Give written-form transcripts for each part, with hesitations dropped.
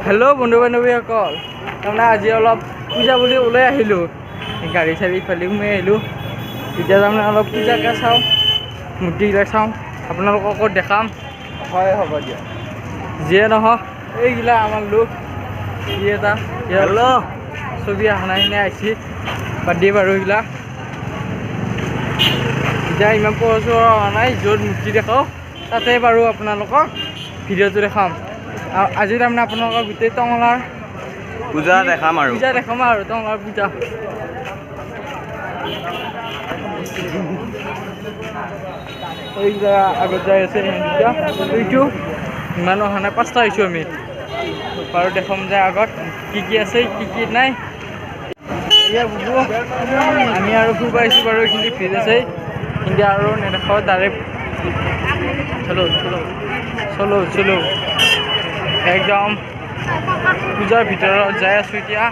Hello' বন্ধু বান্ধৱীসকল, তাৰমানে আজি অলপ পূজা বুলি ওলাই আহিলোঁ। গাড়ী চাড়ী ইফালে সোমাই আহিলোঁ। এতিয়া তাৰমানে অলপ পূজাকে চাওঁ, মূৰ্তিবিলাক চাওঁ, আপোনালোককো দেখাম। হয়, হ'ব দিয়া। যিয়ে নহওক এইগিলা আমাৰ লোক কি এটা ছবি আহনাখিনি আহিছে বাদ দিয়ে বাৰু এইগিলা। এতিয়া ইমান পঢ়া হোৱা নাই, য'ত মূৰ্তি দেখাওঁ তাতে বাৰু আপোনালোকক ভিডিঅ'টো দেখাম। আজি তাৰমানে আপোনালোকৰ গোটেই টংলাৰ পূজা দেখাম আৰু টংলাৰ পূজা। এইগিলা আগত যাই আছে এইটো ইমান অহা নাই, 5টা আহিছোঁ আমি বাৰু। দেখাম যে আগত কি আছে কি নাই। আমি আৰু ফুৰিব আহিছোঁ বাৰু, এইখিনি ভিৰ আছে কিন্তু আৰু নেদেখাওঁ ডাইৰেক্ট চলো একদম পূজাৰ ভিতৰত যাই আছোঁ এতিয়া।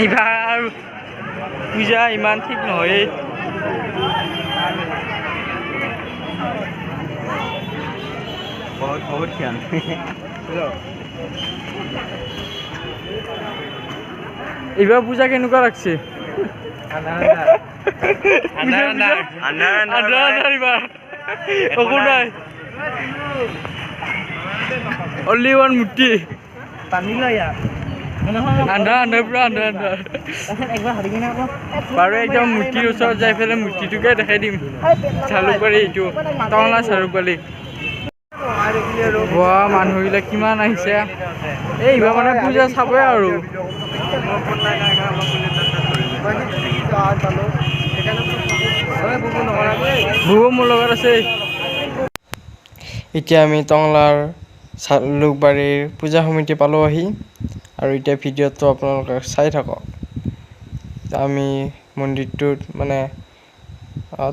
এইবাৰ পূজা ইমান ঠিক নহয়। বহুত খ্যান। এইবাৰ পূজা কেনেকুৱা লাগছে? একো নাই, অনলি ওৱান মূৰ্তি। বাৰু একদম মূৰ্তিৰ ওচৰত যাই পেলাই মূৰ্তিটোকে দেখাই দিম। জালুকবাৰী, এইটো টংলা জালুকবাৰী। মানুহবিলাক কিমান আহিছে। এইবাৰ মানে পূজা চাবই আৰু। বুবু মোৰ লগত আছে। এতিয়া আমি টংলাৰ জালুকবাৰীৰ পূজা সমিতি পালোঁ আহি, আৰু এতিয়া ভিডিঅ'টো আপোনালোকে চাই থাকক। আমি মন্দিৰটোত মানে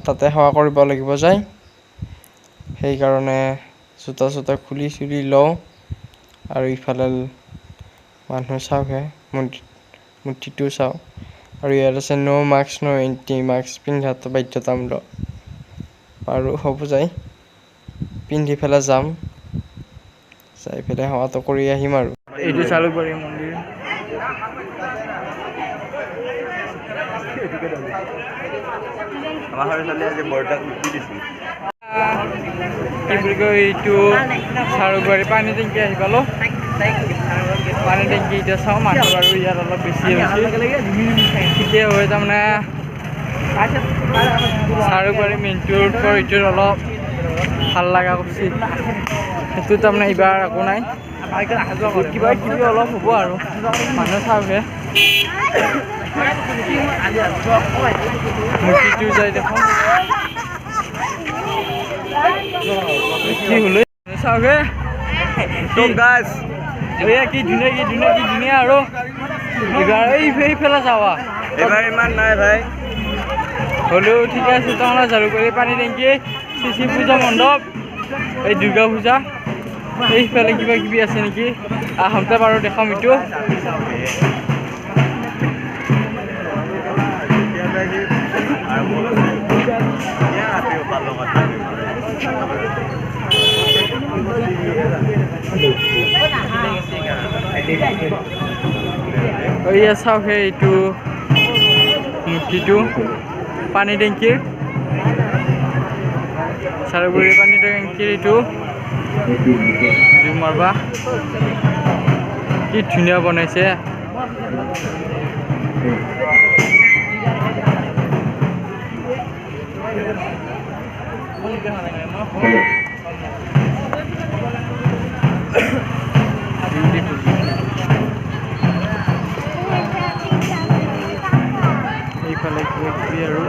তাতে সেৱা কৰিব লাগিব যায়, সেইকাৰণে জোতা চোতা খুলি চুলি লওঁ। আৰু ইফালে মানুহ চাওঁহে, মূৰ্তিটো চাওঁ। আৰু ইয়াত আছে ন' মাস্ক ন' এণ্ট্ৰি, মাস্ক পিন্ধাটো বাধ্যতামূলক। আৰু হ'ব যায় পিন্ধি পেলাই যাই পেলাই সেৱাটো কৰি আহিম আৰু। এইটো জালুকবাৰী মন্দিৰ। আমাৰ সৰু ছোৱালী আজি বৰতাক উঠি দিছিল। কি বুলি কয়, এইটো জালুকবাৰী পানী টেংকি আহি পালোঁ। পানী টেংকি এতিয়া চাওঁ, মানুহ বাৰু ইয়াত অলপ বেছি হৈছে। ঠিকেই হয়, তাৰমানে জালুকবাৰী মেইনটোৰ এইটোত অলপ ভাল লগা কৰিছে। সেইটো তাৰমানে এইবাৰ একো নাই, কিবা কিবি অলপ হ'ব আৰু মানুহ চাওঁহে। মূৰ্তিটো যাই দেখোন কি হ'লে চাওঁহে। কি ধুনীয়া আৰু এইবাৰ এইফালে যাৱা এইবাৰ ইমান নাই ভাই, হ'লেও ঠিকে আছে। টংলা জালুকবাৰী পানী টেংকি, চিচি পূজা মণ্ডপ, এই দুৰ্গা পূজা, এইফালে কিবা কিবি আছে নেকি, আহোঁতে বাৰু দেখাম এইটো। এয়া চাওক, এইটো মূৰ্তিটো পানী টেংকিৰ, জালুকবাৰী পানী টেংকিৰ। এইটো জুম মাৰবা, কি ধুনীয়া বনাইছে। এইফালে কিবা কিবি আৰু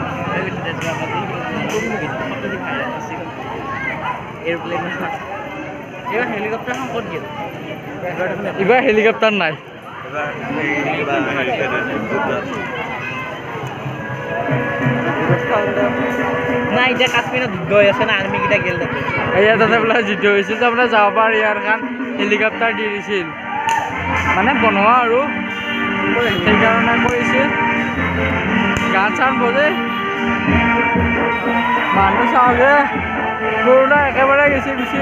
এইবাৰ হেলিকপ্টাৰ নাই। নাই, এতিয়া কাশ্মীৰত যুদ্ধ হৈ আছে না, আৰ্মি কেইটা গেল তাতে। এয়া তাতে বোলে যুদ্ধ হৈছিল, তাৰমানে যাব পাৰ ইয়াৰ খান হেলিকপ্টাৰ দি দিছিল, মানে বনোৱা আৰু সেইকাৰণে কৰিছিল। গান চান বজে মানুহ চাওঁগে কৰোণা একেবাৰে গেছি গুচি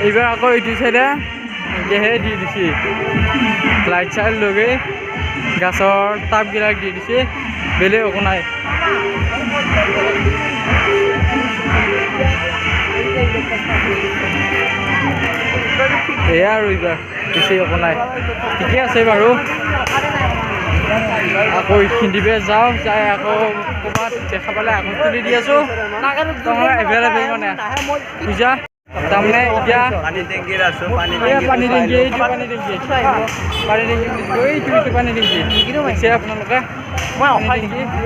এইবাৰ আকৌ এইটো চাইডে এতিয়াহে দি দিছে লাইট চাইট লগে গাছৰ টাববিলাক দি দিছে বেলেগ একো নাই এয়া আৰু এইবাৰ বেছি একো নাই ঠিকে আছে বাৰু আকৌ এইখিনিতে যাওঁ যাই আকৌ ক'ৰবাত দেখা পালে আকৌ তুলি দি আছোঁ তাৰমানে এভেইলেবল মানে বুজা তাৰমানে এতিয়া পানী টেংকিত আছোঁ পানী টেংকি এইটো পানী টেংকি এইটো পানী টেংকি দেখিছে আপোনালোকে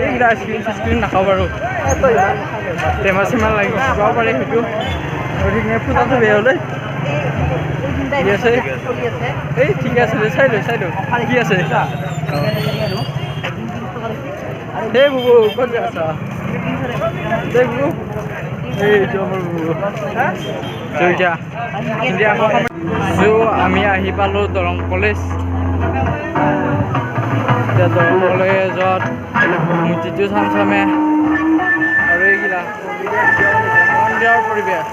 এইকেইটা স্ক্ৰীণ নাখাওঁ বাৰু টেমা চেমা লাগি যাব পাৰে সেইটো গতিকে ফুটাটো বেয়া হ'লে ঠিক আছে এই ঠিক আছে চাই ল কি আছে সেই বুবু ক'ত যায় আছা এই বুবু এইটো আমাৰ বুবু এতিয়া আমি আহি পালোঁ দৰং কলেজ এতিয়া দৰং কলেজত মূৰ্তিটো চাম চামে আৰু এইগিলা সন্ধিয়াৰ পৰিৱেশ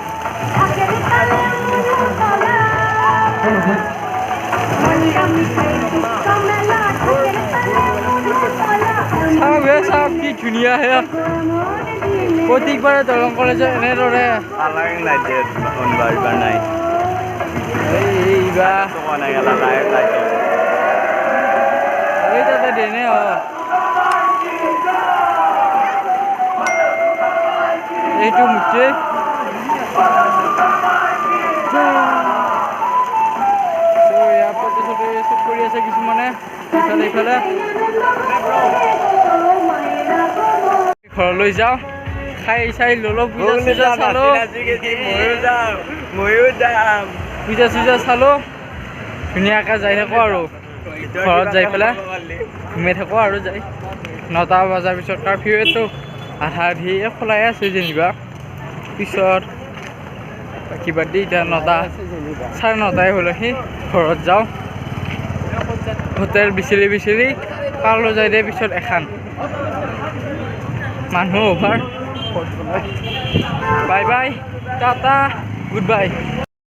চাওক কি ধুনীয়া হে প্ৰত্যেকবাৰে দৰং কলেজত এনেদৰে কালাৰিং লাইট দিয়ে এইবাৰ নাই এইবাৰ এই তাতে দেনে এইটো মূৰ্তি ইয়াৰ প্ৰতিশ্ৰুতি চুট কৰি আছে কিছুমানে ইফালে ঘৰলৈ যাওঁ খাই চাই ল'লো পূজা চালোঁ ময়ো যাম পূজা চালোঁ ধুনীয়াকৈ যাই থাকোঁ আৰু ঘৰত যাই পেলাই ঘুমাই থাকোঁ আৰু যাই 9টা বজাৰ পিছত কাৰফিউটো আধা আধি খোলাই আছে যেনিবা পিছত কিবা দি এতিয়া 9:30 9:30 হ'লেহি ঘৰত যাওঁ হোটেল বিচাৰি পাৰলৈ যাই দিয়ে পিছত এখন মানুহ over bye bye Tata good bye